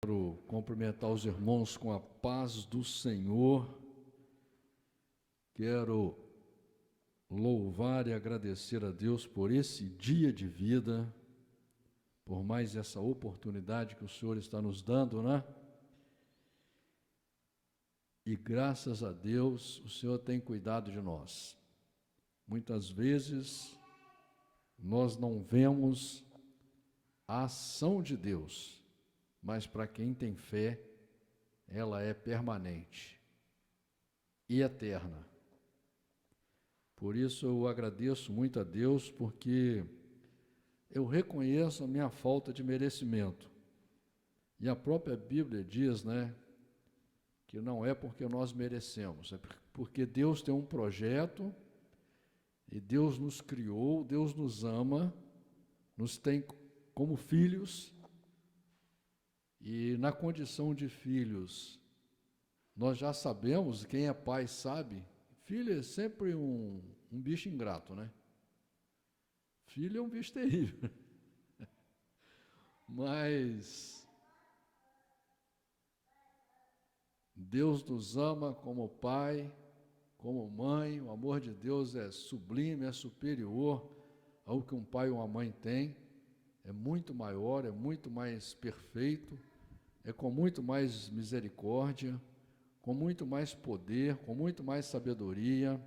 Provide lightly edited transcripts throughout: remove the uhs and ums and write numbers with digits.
Quero cumprimentar os irmãos com a paz do Senhor. Quero louvar e agradecer a Deus por esse dia de vida, por mais essa oportunidade que o Senhor está nos dando, né? E graças a Deus, o Senhor tem cuidado de nós. Muitas vezes, nós não vemos a ação de Deus, mas para quem tem fé, ela é permanente e eterna. Por isso eu agradeço muito a Deus, porque eu reconheço a minha falta de merecimento. E a própria Bíblia diz, né, que não é porque nós merecemos, é porque Deus tem um projeto, e Deus nos criou, Deus nos ama, nos tem como filhos, e na condição de filhos, nós já sabemos, quem é pai sabe, filho é sempre um bicho ingrato, né? Filho é um bicho terrível. Mas Deus nos ama como pai, como mãe. O amor de Deus é sublime, é superior ao que um pai ou uma mãe tem. É muito maior, é muito mais perfeito, é com muito mais misericórdia, com muito mais poder, com muito mais sabedoria.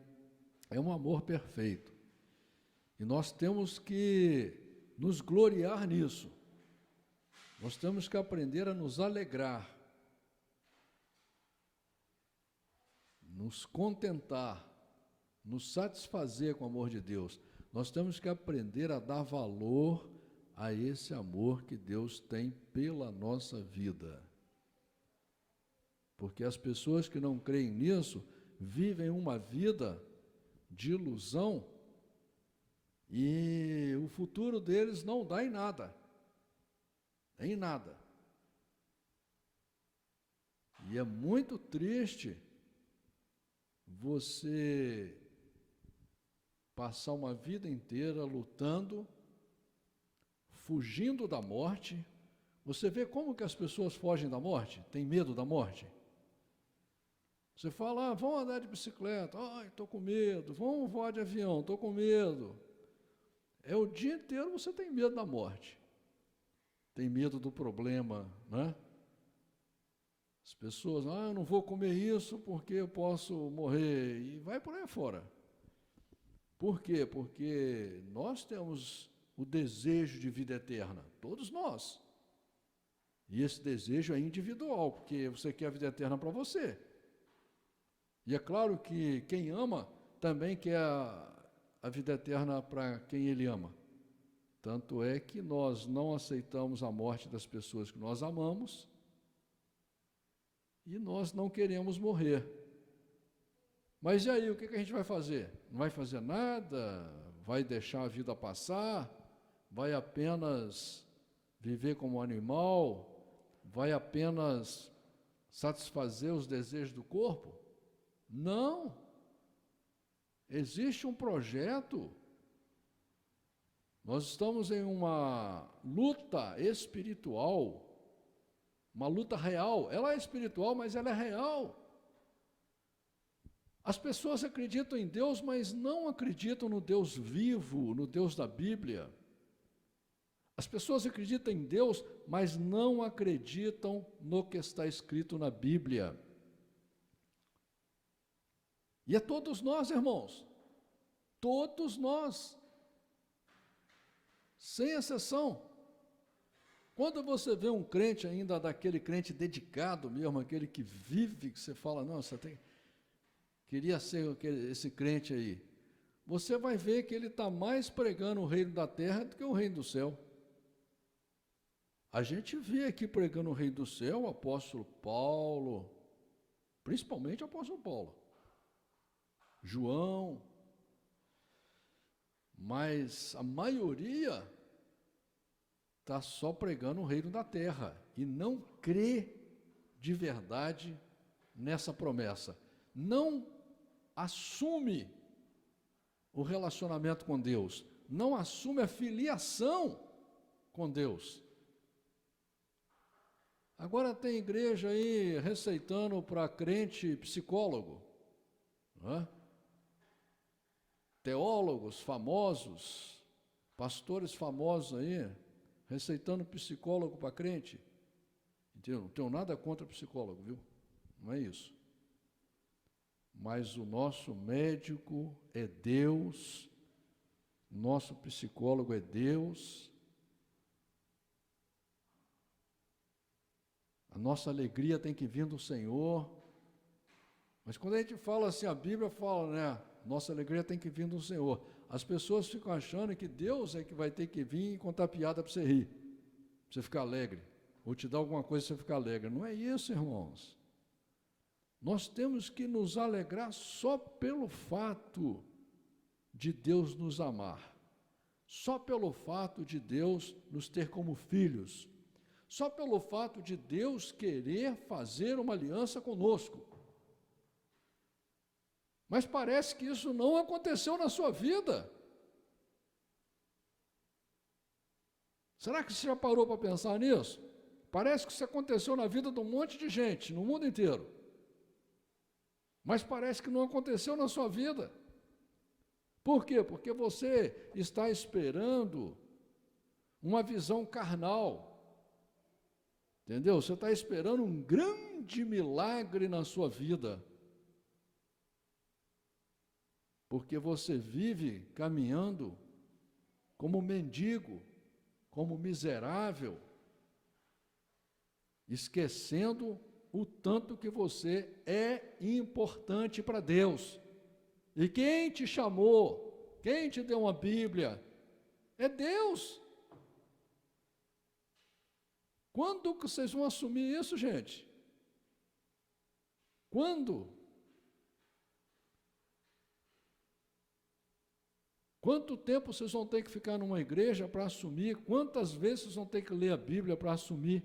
É um amor perfeito. E nós temos que nos gloriar nisso. Nós temos que aprender a nos alegrar, nos contentar, nos satisfazer com o amor de Deus. Nós temos que aprender a dar valor a esse amor que Deus tem pela nossa vida. Porque as pessoas que não creem nisso vivem uma vida de ilusão e o futuro deles não dá em nada. Em nada. E é muito triste você passar uma vida inteira lutando, fugindo da morte. Você vê como que as pessoas fogem da morte? Tem medo da morte? Você fala, vamos andar de bicicleta, estou com medo, vamos voar de avião, estou com medo. É o dia inteiro você tem medo da morte. Tem medo do problema, né? As pessoas, eu não vou comer isso porque eu posso morrer, e vai por aí fora. Por quê? Porque nós temos o desejo de vida eterna, todos nós. E esse desejo é individual, porque você quer a vida eterna para você. E é claro que quem ama também quer a vida eterna para quem ele ama. Tanto é que nós não aceitamos a morte das pessoas que nós amamos e nós não queremos morrer. Mas e aí, o que a gente vai fazer? Não vai fazer nada? Vai deixar a vida passar? Vai apenas viver como animal? Vai apenas satisfazer os desejos do corpo? Não. Existe um projeto. Nós estamos em uma luta espiritual, uma luta real. Ela é espiritual, mas ela é real. As pessoas acreditam em Deus, mas não acreditam no Deus vivo, no Deus da Bíblia. As pessoas acreditam em Deus, mas não acreditam no que está escrito na Bíblia. E é todos nós, irmãos, todos nós, sem exceção. Quando você vê um crente ainda, daquele crente dedicado mesmo, aquele que vive, que você fala, não, queria ser esse crente aí, você vai ver que ele está mais pregando o reino da terra do que o reino do céu. A gente vê aqui pregando o reino do céu o apóstolo Paulo, principalmente o apóstolo Paulo, João, mas a maioria está só pregando o reino da terra e não crê de verdade nessa promessa. Não assume o relacionamento com Deus, não assume a filiação com Deus. Agora tem igreja aí receitando para crente psicólogo, né? Teólogos famosos, pastores famosos aí, receitando psicólogo para crente. Entendeu? Não tenho nada contra psicólogo, viu? Não é isso. Mas o nosso médico é Deus, nosso psicólogo é Deus. A nossa alegria tem que vir do Senhor. Mas quando a gente fala assim, a Bíblia fala, né? Nossa alegria tem que vir do Senhor. As pessoas ficam achando que Deus é que vai ter que vir e contar piada para você rir, para você ficar alegre, ou te dar alguma coisa para você ficar alegre. Não é isso, irmãos. Nós temos que nos alegrar só pelo fato de Deus nos amar, só pelo fato de Deus nos ter como filhos, só pelo fato de Deus querer fazer uma aliança conosco. Mas parece que isso não aconteceu na sua vida. Será que você já parou para pensar nisso? Parece que isso aconteceu na vida de um monte de gente, no mundo inteiro. Mas parece que não aconteceu na sua vida. Por quê? Porque você está esperando uma visão carnal. Entendeu? Você está esperando um grande milagre na sua vida. Porque você vive caminhando como mendigo, como miserável, esquecendo o tanto que você é importante para Deus. E quem te chamou, quem te deu uma Bíblia, é Deus. Quando que vocês vão assumir isso, gente? Quando? Quanto tempo vocês vão ter que ficar numa igreja para assumir? Quantas vezes vocês vão ter que ler a Bíblia para assumir?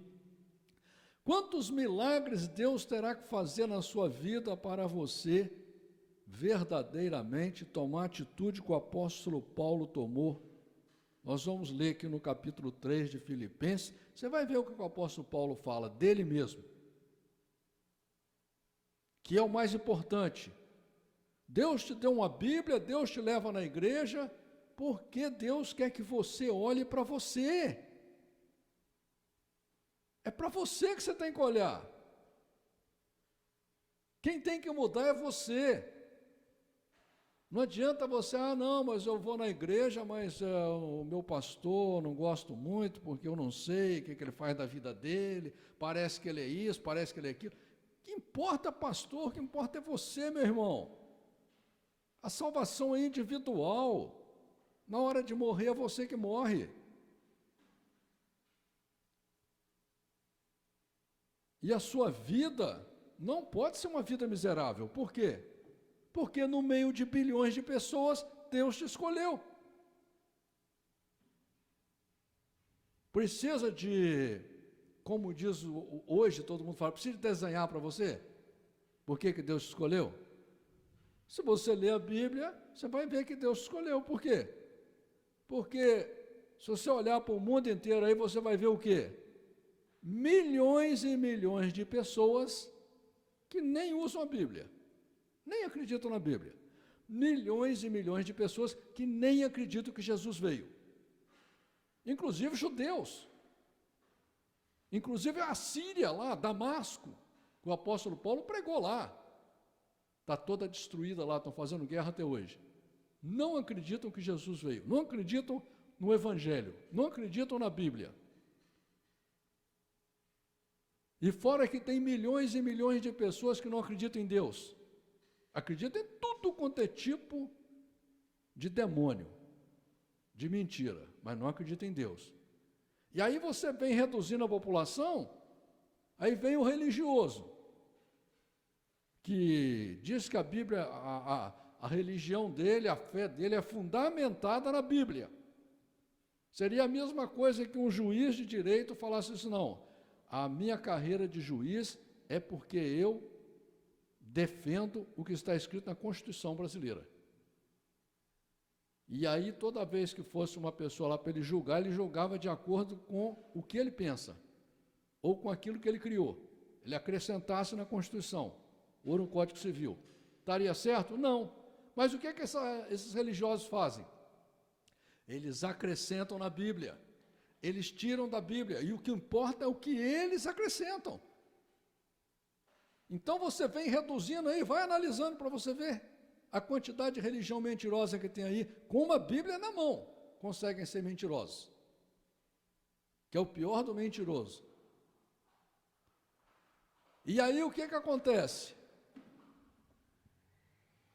Quantos milagres Deus terá que fazer na sua vida para você verdadeiramente tomar a atitude que o apóstolo Paulo tomou? Nós vamos ler aqui no capítulo 3 de Filipenses, você vai ver o que o apóstolo Paulo fala dele mesmo, que é o mais importante. Deus te deu uma Bíblia, Deus te leva na igreja, porque Deus quer que você olhe para você. É para você que você tem que olhar. Quem tem que mudar é você. Não adianta você, não, mas eu vou na igreja, mas o meu pastor não gosto muito, porque eu não sei o que ele faz da vida dele, parece que ele é isso, parece que ele é aquilo. O que importa, pastor, o que importa é você, meu irmão. A salvação é individual. Na hora de morrer é você que morre. E a sua vida não pode ser uma vida miserável. Por quê? Porque no meio de bilhões de pessoas, Deus te escolheu. Precisa de, como diz hoje, todo mundo fala, precisa desenhar para você? Por que Deus te escolheu? Se você ler a Bíblia, você vai ver que Deus te escolheu. Por quê? Porque se você olhar para o mundo inteiro aí, você vai ver o quê? Milhões e milhões de pessoas que nem usam a Bíblia, nem acreditam na Bíblia. Milhões e milhões de pessoas que nem acreditam que Jesus veio. Inclusive judeus. Inclusive a Síria lá, Damasco, que o apóstolo Paulo pregou lá. Está toda destruída lá, estão fazendo guerra até hoje. Não acreditam que Jesus veio, não acreditam no Evangelho, não acreditam na Bíblia. E fora que tem milhões e milhões de pessoas que não acreditam em Deus. Acreditam em tudo quanto é tipo de demônio, de mentira, mas não acreditam em Deus. E aí você vem reduzindo a população, aí vem o religioso, que diz que a Bíblia, a religião dele, a fé dele é fundamentada na Bíblia. Seria a mesma coisa que um juiz de direito falasse isso, não. A minha carreira de juiz é porque eu defendo o que está escrito na Constituição brasileira. E aí, toda vez que fosse uma pessoa lá para ele julgar, ele julgava de acordo com o que ele pensa. ou com aquilo que ele criou, ele acrescentasse na Constituição, ou no Código Civil, estaria certo? Não. Mas o que é que esses religiosos fazem? Eles acrescentam na Bíblia, eles tiram da Bíblia, e o que importa é o que eles acrescentam. Então você vem reduzindo aí, vai analisando para você ver a quantidade de religião mentirosa que tem aí, com uma Bíblia na mão, conseguem ser mentirosos, que é o pior do mentiroso. E aí o que acontece?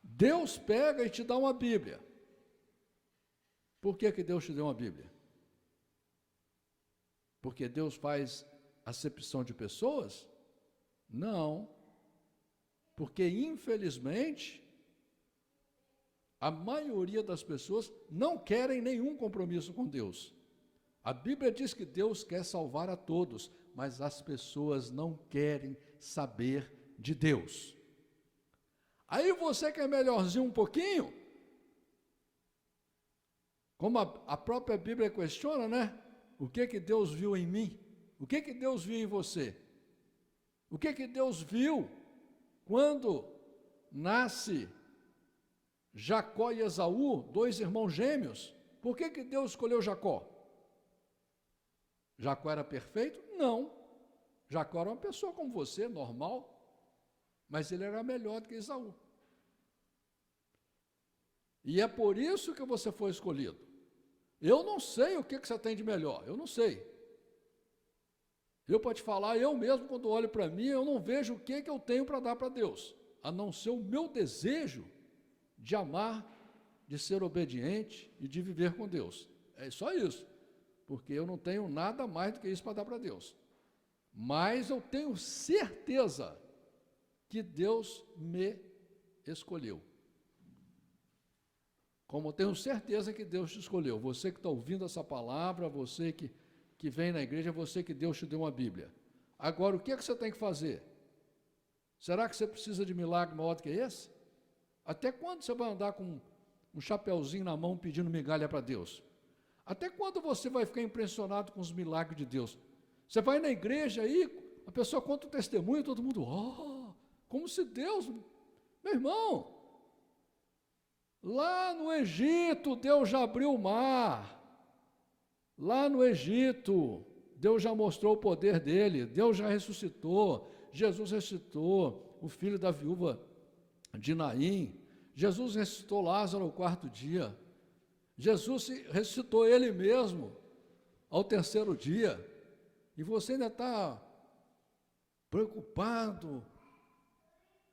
Deus pega e te dá uma Bíblia. Por que Deus te deu uma Bíblia? Porque Deus faz acepção de pessoas? Não. Porque, infelizmente, a maioria das pessoas não querem nenhum compromisso com Deus. A Bíblia diz que Deus quer salvar a todos, mas as pessoas não querem saber de Deus. Aí você que é melhorzinho um pouquinho, como a própria Bíblia questiona, né? O que Deus viu em mim? O que Deus viu em você? O que Deus viu quando nasce Jacó e Esaú, dois irmãos gêmeos? Por que Deus escolheu Jacó? Jacó era perfeito? Não. Jacó era uma pessoa como você, normal, mas ele era melhor do que Esaú. E é por isso que você foi escolhido. Eu não sei o que você tem de melhor, eu não sei. Eu, para te falar, eu mesmo, quando olho para mim, eu não vejo o que eu tenho para dar para Deus, a não ser o meu desejo de amar, de ser obediente e de viver com Deus. É só isso, porque eu não tenho nada mais do que isso para dar para Deus. Mas eu tenho certeza que Deus me escolheu. Como eu tenho certeza que Deus te escolheu. Você que está ouvindo essa palavra, você que vem na igreja, você que Deus te deu uma Bíblia. Agora, o que você tem que fazer? Será que você precisa de milagre maior do que esse? Até quando você vai andar com um chapeuzinho na mão pedindo migalha para Deus? Até quando você vai ficar impressionado com os milagres de Deus? Você vai na igreja aí, a pessoa conta o testemunho, todo mundo, como se Deus, meu irmão, lá no Egito, Deus já abriu o mar. Lá no Egito, Deus já mostrou o poder dele. Deus já ressuscitou. Jesus ressuscitou o filho da viúva de Naim. Jesus ressuscitou Lázaro ao quarto dia. Jesus ressuscitou ele mesmo ao terceiro dia. E você ainda está preocupado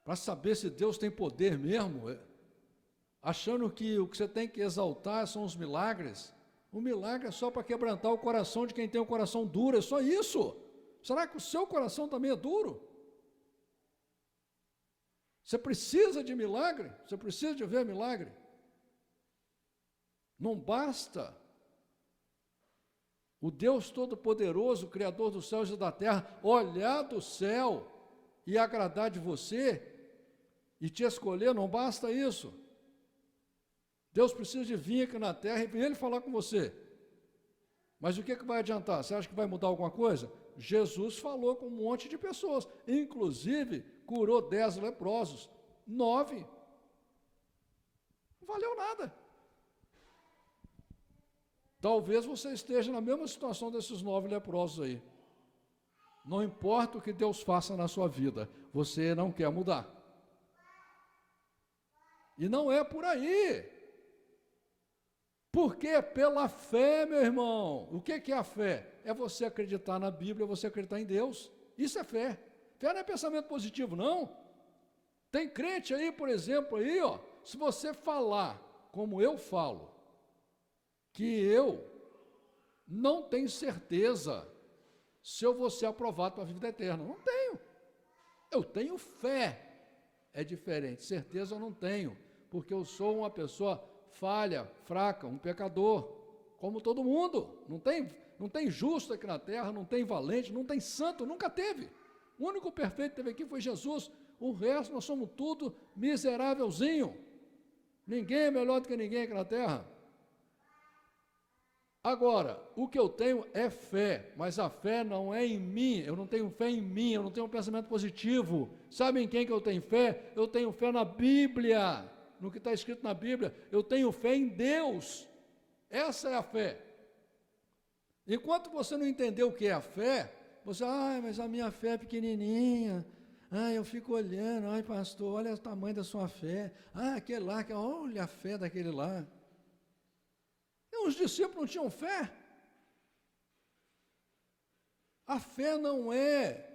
para saber se Deus tem poder mesmo, achando que o que você tem que exaltar são os milagres. O milagre é só para quebrantar o coração de quem tem o coração duro, é só isso. Será que o seu coração também é duro? Você precisa de milagre? Você precisa de ver milagre? Não basta o Deus Todo-Poderoso, Criador dos céus e da terra, olhar do céu e agradar de você e te escolher, não basta isso. Deus precisa de vir aqui na terra e Ele falar com você. Mas o que vai adiantar? Você acha que vai mudar alguma coisa? Jesus falou com um monte de pessoas, inclusive curou 10 leprosos, 9. Não valeu nada. Talvez você esteja na mesma situação desses 9 leprosos aí. Não importa o que Deus faça na sua vida, você não quer mudar. E não é por aí. Porque pela fé, meu irmão. O que é a fé? É você acreditar na Bíblia, você acreditar em Deus. Isso é fé. Fé não é pensamento positivo, não. Tem crente aí, por exemplo, aí, se você falar como eu falo, que eu não tenho certeza se eu vou ser aprovado para a vida eterna. Não tenho. Eu tenho fé. É diferente. Certeza eu não tenho, porque eu sou uma pessoa falha, fraca, um pecador, como todo mundo. Não tem justo aqui na terra, não tem valente, não tem santo, nunca teve. O único perfeito que teve aqui foi Jesus. O resto nós somos tudo miserávelzinho. Ninguém é melhor do que ninguém aqui na terra. Agora, o que eu tenho é fé, mas a fé não é em mim, eu não tenho fé em mim, eu não tenho um pensamento positivo. Sabe em quem que eu tenho fé? Eu tenho fé na Bíblia, no que está escrito na Bíblia. Eu tenho fé em Deus, essa é a fé. Enquanto você não entender o que é a fé, você, mas a minha fé é pequenininha, eu fico olhando, pastor, olha o tamanho da sua fé, aquele lá, olha a fé daquele lá. E os discípulos não tinham fé. A fé não é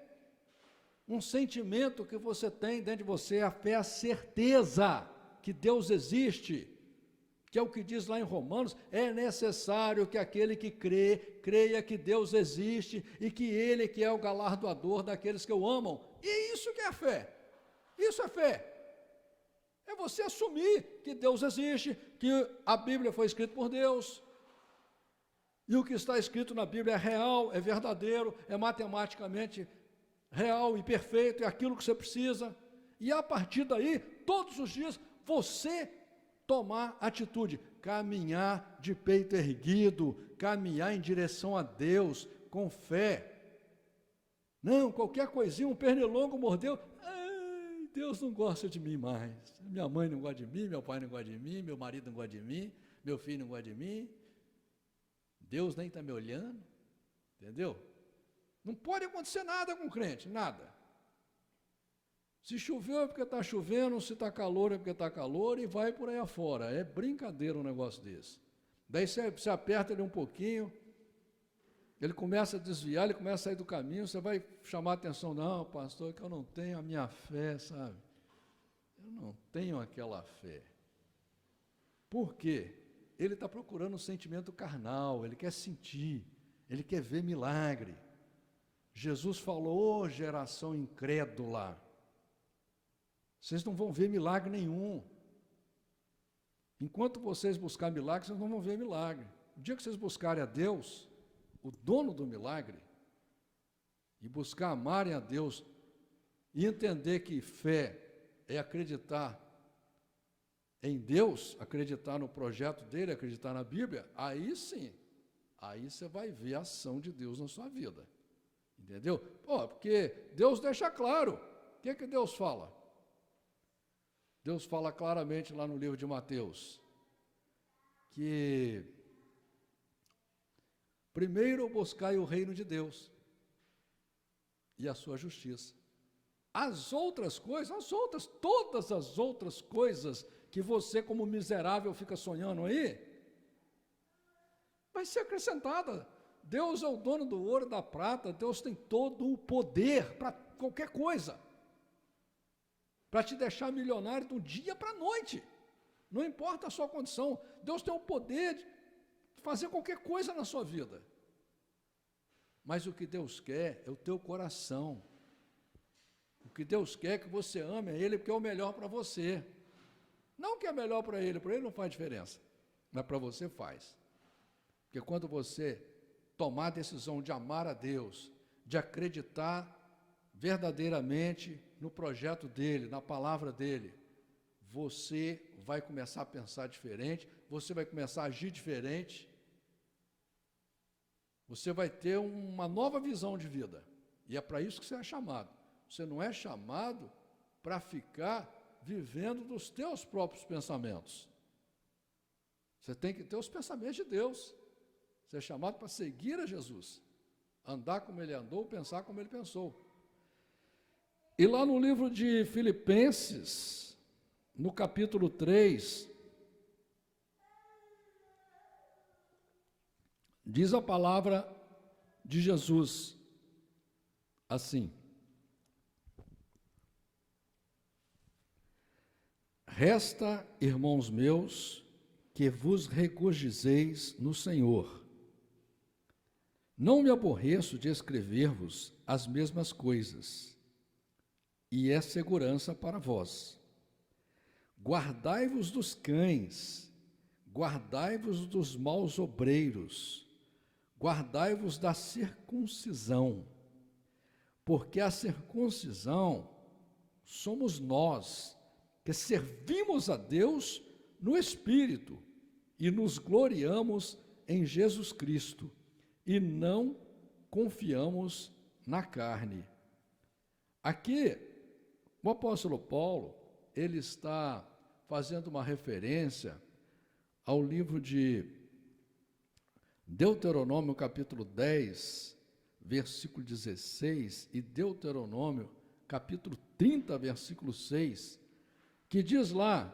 um sentimento que você tem dentro de você, a fé é a certeza que Deus existe, que é o que diz lá em Romanos, é necessário que aquele que crê, creia que Deus existe e que Ele que é o galardoador daqueles que o amam. E isso que é fé, isso é fé. É você assumir que Deus existe, que a Bíblia foi escrita por Deus, e o que está escrito na Bíblia é real, é verdadeiro, é matematicamente real e perfeito, é aquilo que você precisa, e a partir daí, todos os dias, você tomar atitude, caminhar de peito erguido, caminhar em direção a Deus, com fé. Não, qualquer coisinha, um pernilongo mordeu, Deus não gosta de mim mais, minha mãe não gosta de mim, meu pai não gosta de mim, meu marido não gosta de mim, meu filho não gosta de mim, Deus nem está me olhando, entendeu? Não pode acontecer nada com o crente, nada. Se choveu é porque está chovendo, se está calor é porque está calor, e vai por aí afora. É brincadeira um negócio desse. Daí você aperta ele um pouquinho, ele começa a desviar, ele começa a sair do caminho, você vai chamar a atenção, não, pastor, que eu não tenho a minha fé, sabe? Eu não tenho aquela fé. Por quê? Ele está procurando um sentimento carnal, ele quer sentir, ele quer ver milagre. Jesus falou, geração incrédula, vocês não vão ver milagre nenhum. Enquanto vocês buscarem milagre, vocês não vão ver milagre. O dia que vocês buscarem a Deus, o dono do milagre, e buscar amarem a Deus, e entender que fé é acreditar em Deus, acreditar no projeto dele, acreditar na Bíblia, aí sim, aí você vai ver a ação de Deus na sua vida. Entendeu? Porque Deus deixa claro. O que Deus fala? Deus fala claramente lá no livro de Mateus, que primeiro buscai o reino de Deus e a sua justiça. As outras coisas, todas as outras coisas que você como miserável fica sonhando aí, vai ser acrescentada. Deus é o dono do ouro e da prata, Deus tem todo o poder para qualquer coisa, para te deixar milionário do dia para a noite, não importa a sua condição, Deus tem o poder de fazer qualquer coisa na sua vida, mas o que Deus quer é o teu coração, o que Deus quer é que você ame a Ele, porque é o melhor para você, não que é melhor para Ele não faz diferença, mas para você faz, porque quando você tomar a decisão de amar a Deus, de acreditar verdadeiramente no projeto dele, na palavra dele, você vai começar a pensar diferente, você vai começar a agir diferente, você vai ter uma nova visão de vida, e é para isso que você é chamado. Você não é chamado para ficar vivendo dos teus próprios pensamentos, você tem que ter os pensamentos de Deus. Você é chamado para seguir a Jesus, andar como Ele andou, pensar como Ele pensou. E lá no livro de Filipenses, no capítulo 3, diz a palavra de Jesus assim: resta, irmãos meus, que vos regozijeis no Senhor. Não me aborreço de escrever-vos as mesmas coisas, e é segurança para vós. Guardai-vos dos cães, guardai-vos dos maus obreiros, guardai-vos da circuncisão, porque a circuncisão somos nós, que servimos a Deus no Espírito, e nos gloriamos em Jesus Cristo e não confiamos na carne. Aqui, o apóstolo Paulo, ele está fazendo uma referência ao livro de Deuteronômio, capítulo 10, versículo 16, e Deuteronômio, capítulo 30, versículo 6, que diz lá,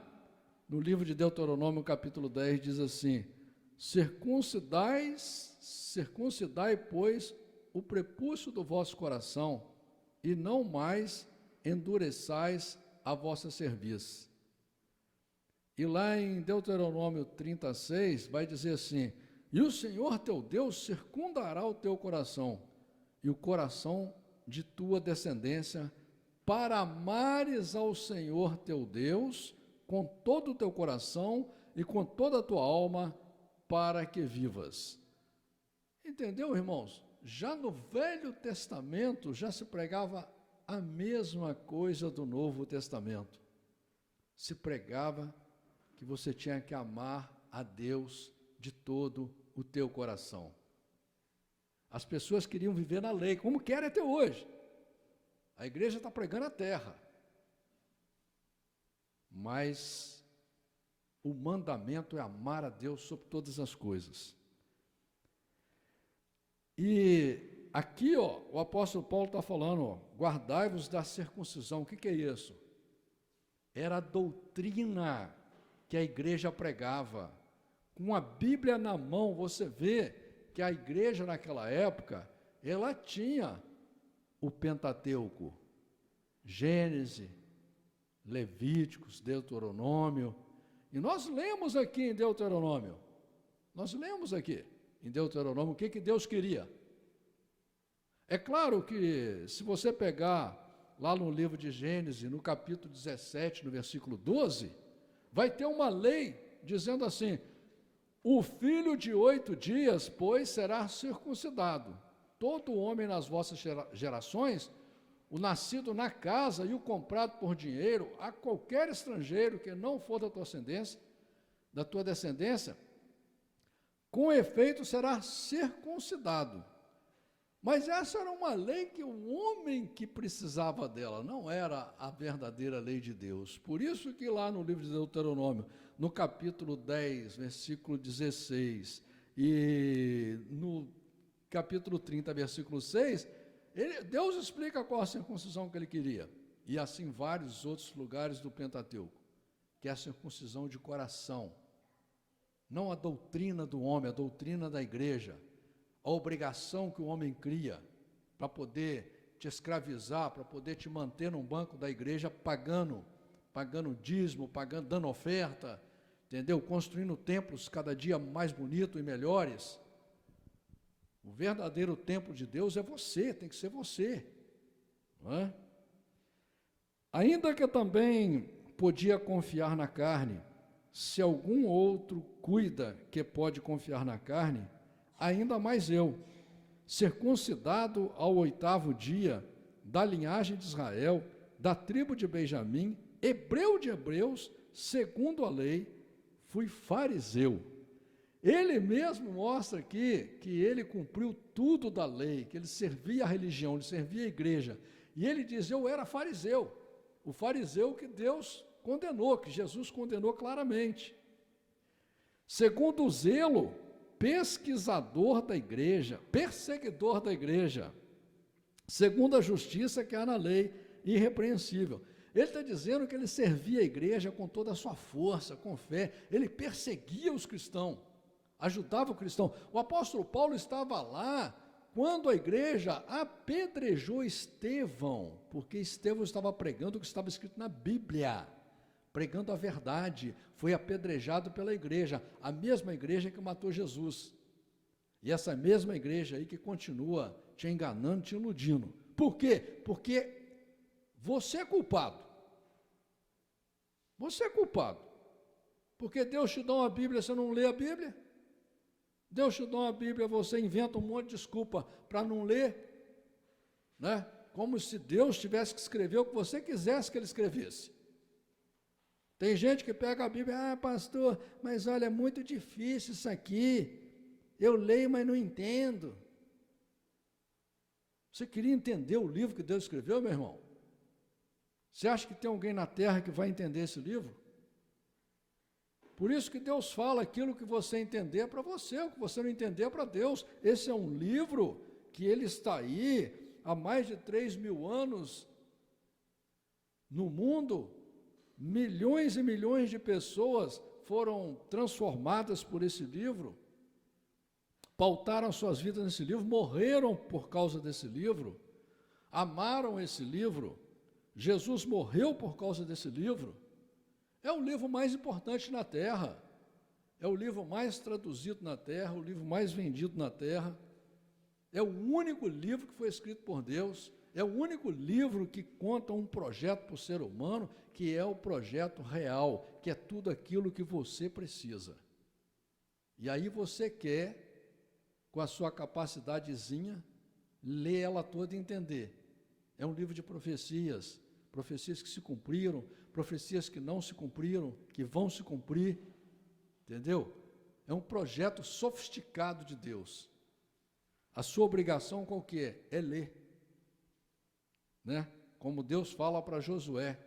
no livro de Deuteronômio, capítulo 10, diz assim: circuncidai, pois, o prepúcio do vosso coração, e não mais endureçais a vossa cerviz. E lá em Deuteronômio 36, vai dizer assim: e o Senhor teu Deus circundará o teu coração, e o coração de tua descendência, para amares ao Senhor teu Deus, com todo o teu coração e com toda a tua alma, para que vivas. Entendeu, irmãos? Já no Velho Testamento, já se pregava a mesma coisa do Novo Testamento. Se pregava que você tinha que amar a Deus de todo o teu coração. As pessoas queriam viver na lei, como querem até hoje. A igreja está pregando a terra. Mas o mandamento é amar a Deus sobre todas as coisas. E aqui, o apóstolo Paulo está falando, guardai-vos da circuncisão. O que é isso? Era a doutrina que a igreja pregava. Com a Bíblia na mão, você vê que a igreja naquela época, ela tinha o Pentateuco, Gênesis, Levíticos, Deuteronômio, e nós lemos aqui em Deuteronômio, o que Deus queria. É claro que, se você pegar lá no livro de Gênesis, no capítulo 17, no versículo 12, vai ter uma lei dizendo assim: o filho de 8 dias, pois, será circuncidado. Todo homem nas vossas gerações, o nascido na casa e o comprado por dinheiro, a qualquer estrangeiro que não for da tua descendência, com efeito será circuncidado. Mas essa era uma lei que o homem que precisava dela, não era a verdadeira lei de Deus. Por isso que lá no livro de Deuteronômio, no capítulo 10, versículo 16, e no capítulo 30, versículo 6, Deus explica qual a circuncisão que ele queria. E assim vários outros lugares do Pentateuco, que é a circuncisão de coração. Não a doutrina do homem, a doutrina da igreja. A obrigação que o homem cria para poder te escravizar, para poder te manter num banco da igreja pagando dízimo, dando oferta, entendeu? Construindo templos cada dia mais bonitos e melhores. O verdadeiro templo de Deus é você, tem que ser você. Não é? Ainda que eu também podia confiar na carne, se algum outro cuida que pode confiar na carne, ainda mais eu, circuncidado ao 8º dia, da linhagem de Israel, da tribo de Benjamim, hebreu de hebreus, segundo a lei, fui fariseu. Ele mesmo mostra aqui que ele cumpriu tudo da lei, que ele servia a religião, ele servia a igreja. E ele diz: eu era fariseu, o fariseu que Deus condenou, que Jesus condenou claramente. Segundo o zelo, pesquisador da igreja, perseguidor da igreja, segundo a justiça que há na lei, irrepreensível. Ele está dizendo que ele servia a igreja com toda a sua força, com fé, ele perseguia os cristãos, ajudava o cristão. O apóstolo Paulo estava lá quando a igreja apedrejou Estevão, porque Estevão estava pregando o que estava escrito na Bíblia, pregando a verdade, foi apedrejado pela igreja, a mesma igreja que matou Jesus, e essa mesma igreja aí que continua te enganando, te iludindo. Por quê? Porque você é culpado, porque Deus te dá uma Bíblia, você não lê a Bíblia, Deus te dá uma Bíblia, você inventa um monte de desculpa para não ler, né? Como se Deus tivesse que escrever o que você quisesse que ele escrevesse. Tem gente que pega a Bíblia: pastor, mas olha, é muito difícil isso aqui, Eu leio, mas não entendo. Você queria entender o livro que Deus escreveu, meu irmão? Você acha que tem alguém na terra que vai entender esse livro? Por isso que Deus fala aquilo que você entender para você, o que você não entender para Deus. Esse é um livro que ele está aí há mais de 3.000 anos no mundo. Milhões e milhões de pessoas foram transformadas por esse livro, pautaram suas vidas nesse livro, morreram por causa desse livro, amaram esse livro. Jesus morreu por causa desse livro. É o livro mais importante na terra, é o livro mais traduzido na terra, o livro mais vendido na terra, é o único livro que foi escrito por Deus, é o único livro que conta um projeto para o ser humano, que é o projeto real, que é tudo aquilo que você precisa. E aí você quer, com a sua capacidadezinha, ler ela toda e entender. É um livro de profecias, profecias que se cumpriram, profecias que não se cumpriram, que vão se cumprir, entendeu? É um projeto sofisticado de Deus. A sua obrigação qual que é? É ler. Né? Como Deus fala para Josué,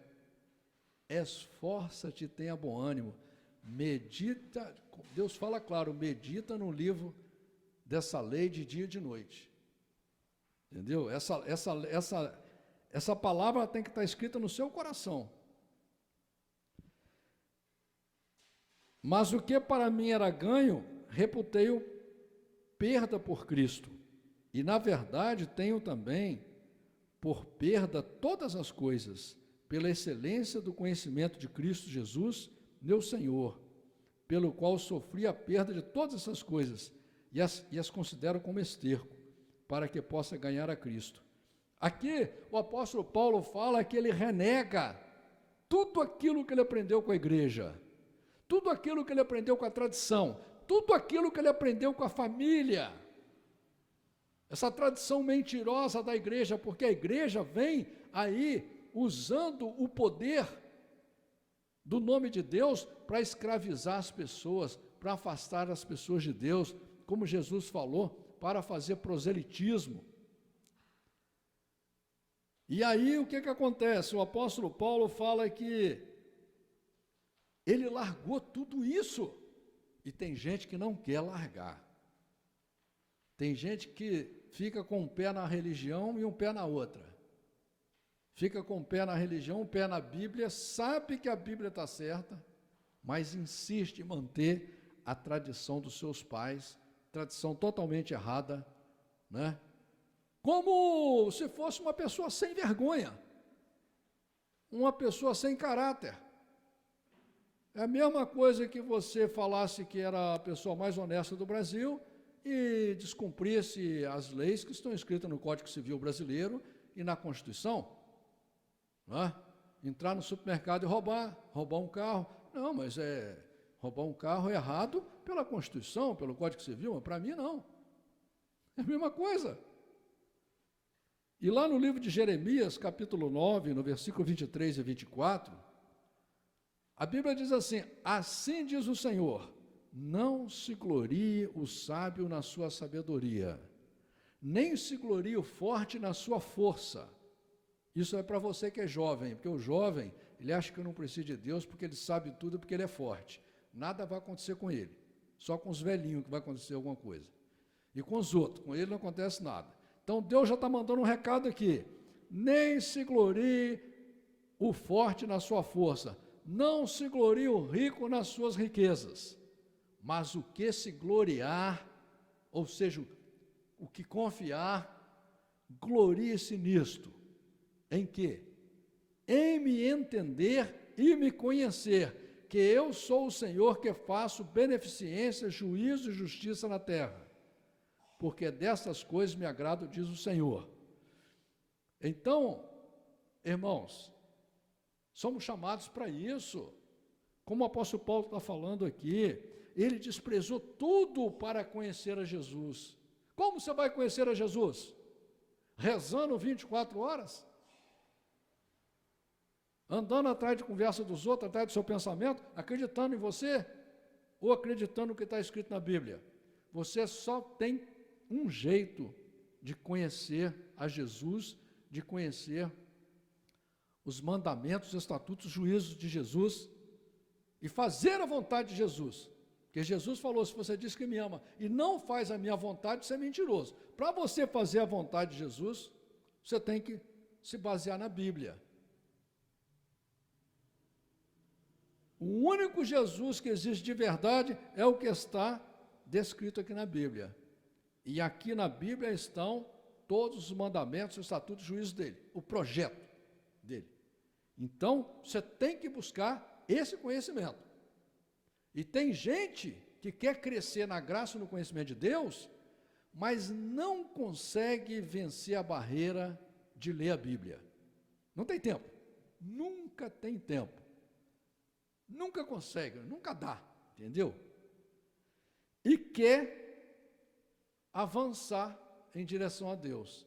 esforça-te e tenha bom ânimo, medita, Deus fala claro, medita no livro dessa lei de dia e de noite, entendeu? Essa palavra tem que estar escrita no seu coração. Mas o que para mim era ganho, reputei-o perda por Cristo, e na verdade tenho também por perda todas as coisas, pela excelência do conhecimento de Cristo Jesus, meu Senhor, pelo qual sofri a perda de todas essas coisas, e as considero como esterco, para que possa ganhar a Cristo. Aqui o apóstolo Paulo fala que ele renega tudo aquilo que ele aprendeu com a igreja, tudo aquilo que ele aprendeu com a tradição, tudo aquilo que ele aprendeu com a família, essa tradição mentirosa da igreja, porque a igreja vem aí usando o poder do nome de Deus para escravizar as pessoas, para afastar as pessoas de Deus, como Jesus falou, para fazer proselitismo. E aí o que acontece? O apóstolo Paulo fala que ele largou tudo isso, e tem gente que não quer largar. Tem gente que fica com um pé na religião e um pé na outra. Fica com um pé na religião, um pé na Bíblia, sabe que a Bíblia está certa, mas insiste em manter a tradição dos seus pais, tradição totalmente errada, né? Como se fosse uma pessoa sem vergonha, uma pessoa sem caráter. É a mesma coisa que você falasse que era a pessoa mais honesta do Brasil e descumprisse as leis que estão escritas no Código Civil Brasileiro e na Constituição. Não é? Entrar no supermercado e roubar um carro. Não, mas roubar um carro é errado pela Constituição, pelo Código Civil, mas para mim não. É a mesma coisa. E lá no livro de Jeremias, capítulo 9, no versículo 23 e 24, a Bíblia diz assim: assim diz o Senhor, não se glorie o sábio na sua sabedoria, nem se glorie o forte na sua força. Isso é para você que é jovem, porque o jovem, ele acha que não precisa de Deus porque ele sabe tudo, porque ele é forte. Nada vai acontecer com ele, só com os velhinhos que vai acontecer alguma coisa. E com os outros, com ele não acontece nada. Então Deus já está mandando um recado aqui: nem se glorie o forte na sua força, não se glorie o rico nas suas riquezas, mas o que se gloriar, ou seja, o que confiar, glorie-se nisto. Em quê? Em me entender e me conhecer, que eu sou o Senhor que faço beneficência, juízo e justiça na terra, porque destas coisas me agrado, diz o Senhor. Então, irmãos, somos chamados para isso, como o apóstolo Paulo está falando aqui, ele desprezou tudo para conhecer a Jesus. Como você vai conhecer a Jesus? Rezando 24 horas? Andando atrás de conversa dos outros, atrás do seu pensamento, acreditando em você, ou acreditando no que está escrito na Bíblia? você só tem um jeito de conhecer a Jesus, de conhecer os mandamentos, os estatutos, os juízos de Jesus e fazer a vontade de Jesus. Porque Jesus falou, se você diz que me ama e não faz a minha vontade, você é mentiroso. Para você fazer a vontade de Jesus, você tem que se basear na Bíblia. O único Jesus que existe de verdade é o que está descrito aqui na Bíblia. E aqui na Bíblia estão todos os mandamentos, os estatutos, os juízos dele, o projeto dele. Então, você tem que buscar esse conhecimento. E tem gente que quer crescer na graça e no conhecimento de Deus, mas não consegue vencer a barreira de ler a Bíblia. Não tem tempo. Nunca tem tempo. Nunca consegue, nunca dá, entendeu? E quer avançar em direção a Deus.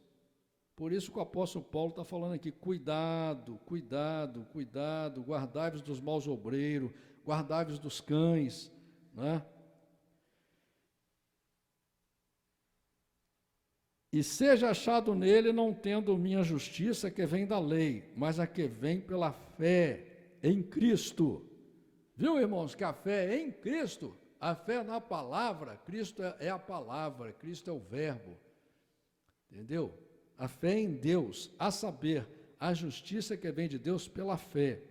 Por isso que o apóstolo Paulo está falando aqui, cuidado, cuidado, cuidado, guardai-vos dos maus obreiros, guardai-vos dos cães, né? E seja achado nele, não tendo minha justiça que vem da lei, mas a que vem pela fé em Cristo. Viu, irmãos, que a fé é em Cristo, a fé na palavra, Cristo é a palavra, Cristo é o verbo, entendeu? A fé em Deus, a saber, a justiça que vem de Deus pela fé,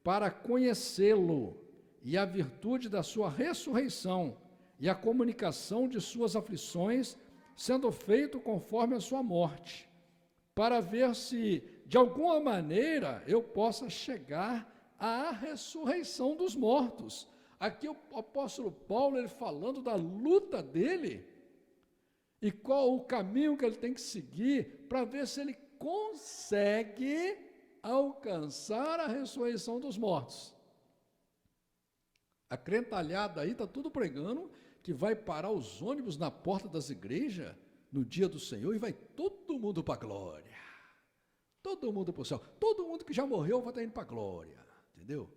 para conhecê-lo e a virtude da sua ressurreição e a comunicação de suas aflições, sendo feito conforme a sua morte, para ver se, de alguma maneira, eu possa chegar à ressurreição dos mortos. Aqui o apóstolo Paulo, ele falando da luta dele, e qual o caminho que ele tem que seguir, para ver se ele consegue alcançar a ressurreição dos mortos. A crentalhada aí está tudo pregando que vai parar os ônibus na porta das igrejas no dia do Senhor e vai todo mundo para a glória. Todo mundo para o céu. Todo mundo que já morreu vai estar indo para a glória. Entendeu?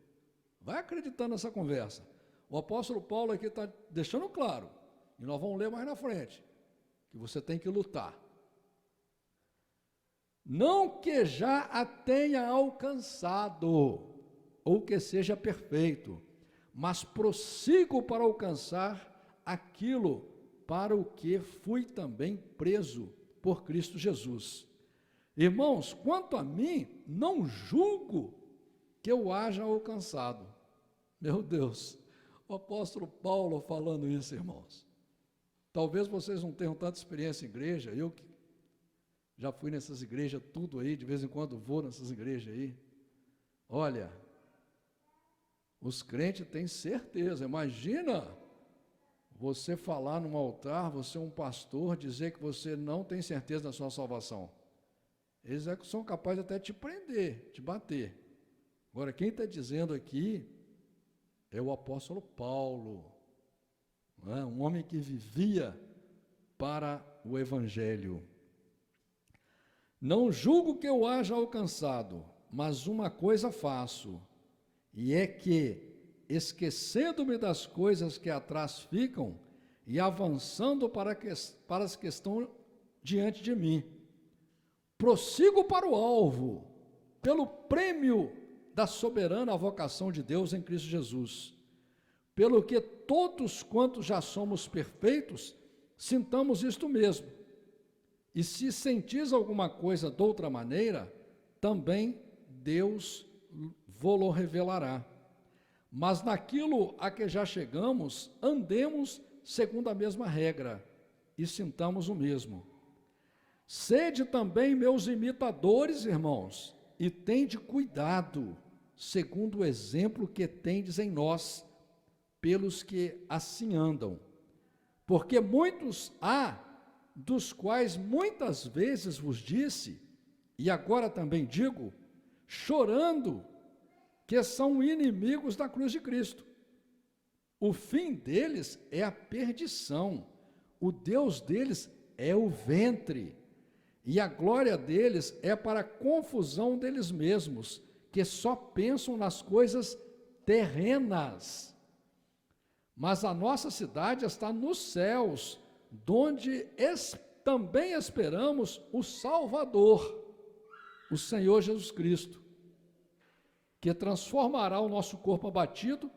Vai acreditando nessa conversa. O apóstolo Paulo aqui está deixando claro, e nós vamos ler mais na frente, que você tem que lutar. Não que já a tenha alcançado, ou que seja perfeito, mas prossigo para alcançar aquilo para o que fui também preso por Cristo Jesus. Irmãos, quanto a mim, não julgo que eu haja alcançado. Meu Deus, o apóstolo Paulo falando isso, irmãos. Talvez vocês não tenham tanta experiência em igreja, eu que já fui nessas igrejas, tudo aí, de vez em quando vou nessas igrejas aí. Olha, os crentes têm certeza, imagina você falar num altar, você é um pastor, dizer que você não tem certeza da sua salvação. Eles são capazes até de te prender, te bater. Agora, quem está dizendo aqui é o apóstolo Paulo, não é? Um homem que vivia para o Evangelho. Não julgo que eu haja alcançado, mas uma coisa faço, e é que, esquecendo-me das coisas que atrás ficam e avançando para as que estão diante de mim, prossigo para o alvo, pelo prêmio da soberana vocação de Deus em Cristo Jesus, pelo que todos quantos já somos perfeitos, sintamos isto mesmo, e se sentis alguma coisa de outra maneira, também Deus vô-lo revelará. Mas naquilo a que já chegamos, andemos segundo a mesma regra, e sintamos o mesmo. Sede também meus imitadores, irmãos, e tende cuidado, segundo o exemplo que tendes em nós, pelos que assim andam. Porque muitos há, dos quais muitas vezes vos disse, e agora também digo, chorando, que são inimigos da cruz de Cristo. O fim deles é a perdição, o Deus deles é o ventre, e a glória deles é para a confusão deles mesmos, que só pensam nas coisas terrenas. Mas a nossa cidade está nos céus, donde também esperamos o Salvador, o Senhor Jesus Cristo, que transformará o nosso corpo abatido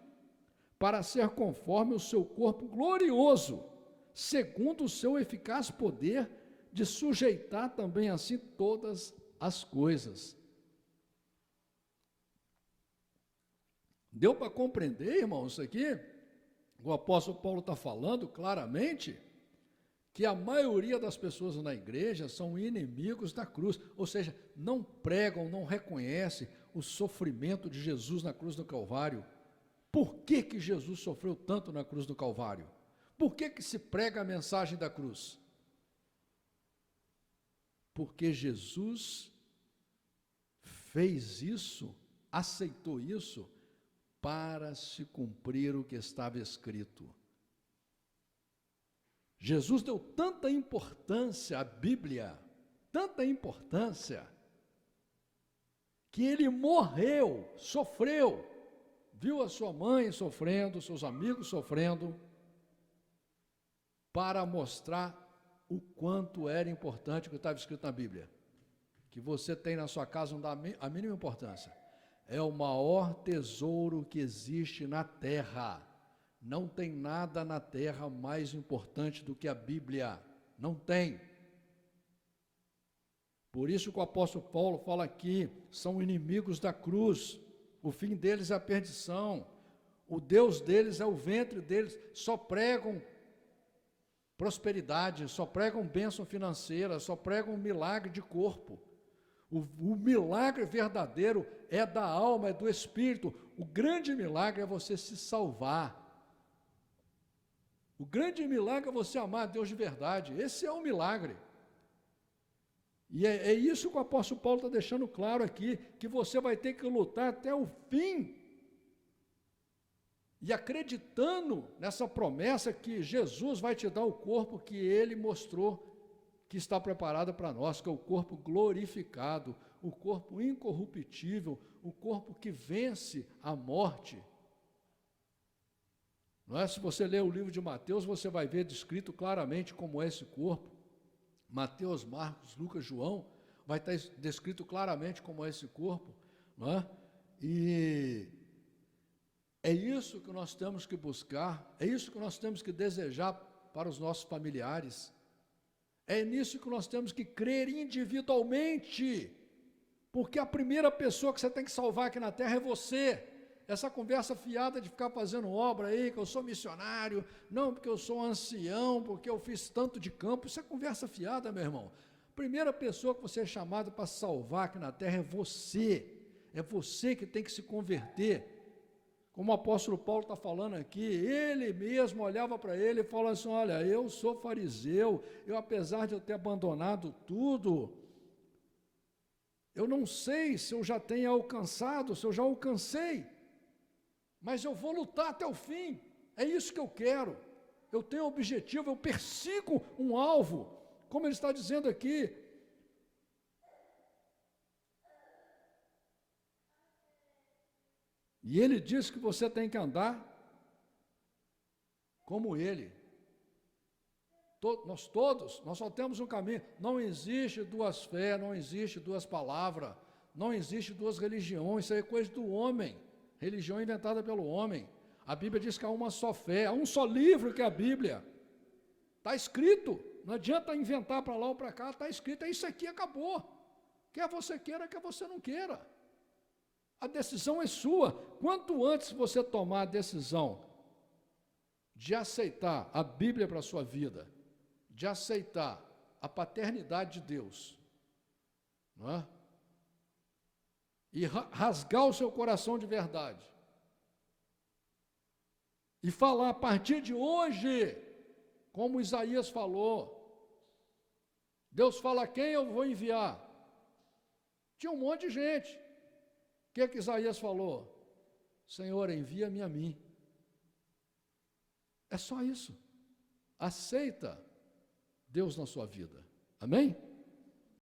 para ser conforme o seu corpo glorioso, segundo o seu eficaz poder de sujeitar também assim todas as coisas. Deu para compreender, irmãos, isso aqui? O apóstolo Paulo está falando claramente que a maioria das pessoas na igreja são inimigos da cruz, ou seja, não pregam, não reconhecem o sofrimento de Jesus na cruz do Calvário. Por que Jesus sofreu tanto na cruz do Calvário? Por que se prega a mensagem da cruz? Porque Jesus fez isso, aceitou isso, para se cumprir o que estava escrito. Jesus deu tanta importância à Bíblia, tanta importância, que ele morreu, sofreu, viu a sua mãe sofrendo, seus amigos sofrendo, para mostrar o quanto era importante o que estava escrito na Bíblia, que você tem na sua casa não dá a mínima importância. É o maior tesouro que existe na terra. Não tem nada na terra mais importante do que a Bíblia. Não tem. Por isso que o apóstolo Paulo fala aqui, são inimigos da cruz. O fim deles é a perdição. O Deus deles é o ventre deles. Só pregam prosperidade, só pregam bênção financeira, só pregam milagre de corpo. O milagre verdadeiro é da alma, é do espírito. O grande milagre é você se salvar. O grande milagre é você amar a Deus de verdade. Esse é o milagre. E é isso que o apóstolo Paulo está deixando claro aqui, que você vai ter que lutar até o fim. E acreditando nessa promessa que Jesus vai te dar o corpo que ele mostrou que está preparado para nós, que é o corpo glorificado, o corpo incorruptível, o corpo que vence a morte. Não é? Se você ler o livro de Mateus, você vai ver descrito claramente como é esse corpo. Mateus, Marcos, Lucas, João, vai estar descrito claramente como é esse corpo. Não é? E é isso que nós temos que buscar, é isso que nós temos que desejar para os nossos familiares. É nisso que nós temos que crer individualmente, porque a primeira pessoa que você tem que salvar aqui na terra é você. Essa conversa fiada de ficar fazendo obra aí, que eu sou missionário, não porque eu sou ancião, porque eu fiz tanto de campo, isso é conversa fiada, meu irmão. A primeira pessoa que você é chamado para salvar aqui na terra é você que tem que se converter. Como o apóstolo Paulo está falando aqui, ele mesmo olhava para ele e falava assim, olha, eu sou fariseu, apesar de eu ter abandonado tudo, eu não sei se eu já tenho alcançado, se eu já alcancei, mas eu vou lutar até o fim, é isso que eu quero, eu tenho um objetivo, eu persigo um alvo, como ele está dizendo aqui. E ele diz que você tem que andar como ele. Nós só temos um caminho. Não existe duas fés, não existe duas palavras, não existe duas religiões, isso aí é coisa do homem. Religião inventada pelo homem. A Bíblia diz que há uma só fé, há um só livro que é a Bíblia. Está escrito, não adianta inventar para lá ou para cá, está escrito, é isso aqui, acabou. Quer você queira, quer você não queira. A decisão é sua. Quanto antes você tomar a decisão de aceitar a Bíblia para a sua vida, de aceitar a paternidade de Deus, não é? E rasgar o seu coração de verdade, e falar a partir de hoje, como Isaías falou, Deus fala a quem eu vou enviar. Tinha um monte de gente. O que Isaías falou? Senhor, envia-me a mim. É só isso. Aceita Deus na sua vida. Amém?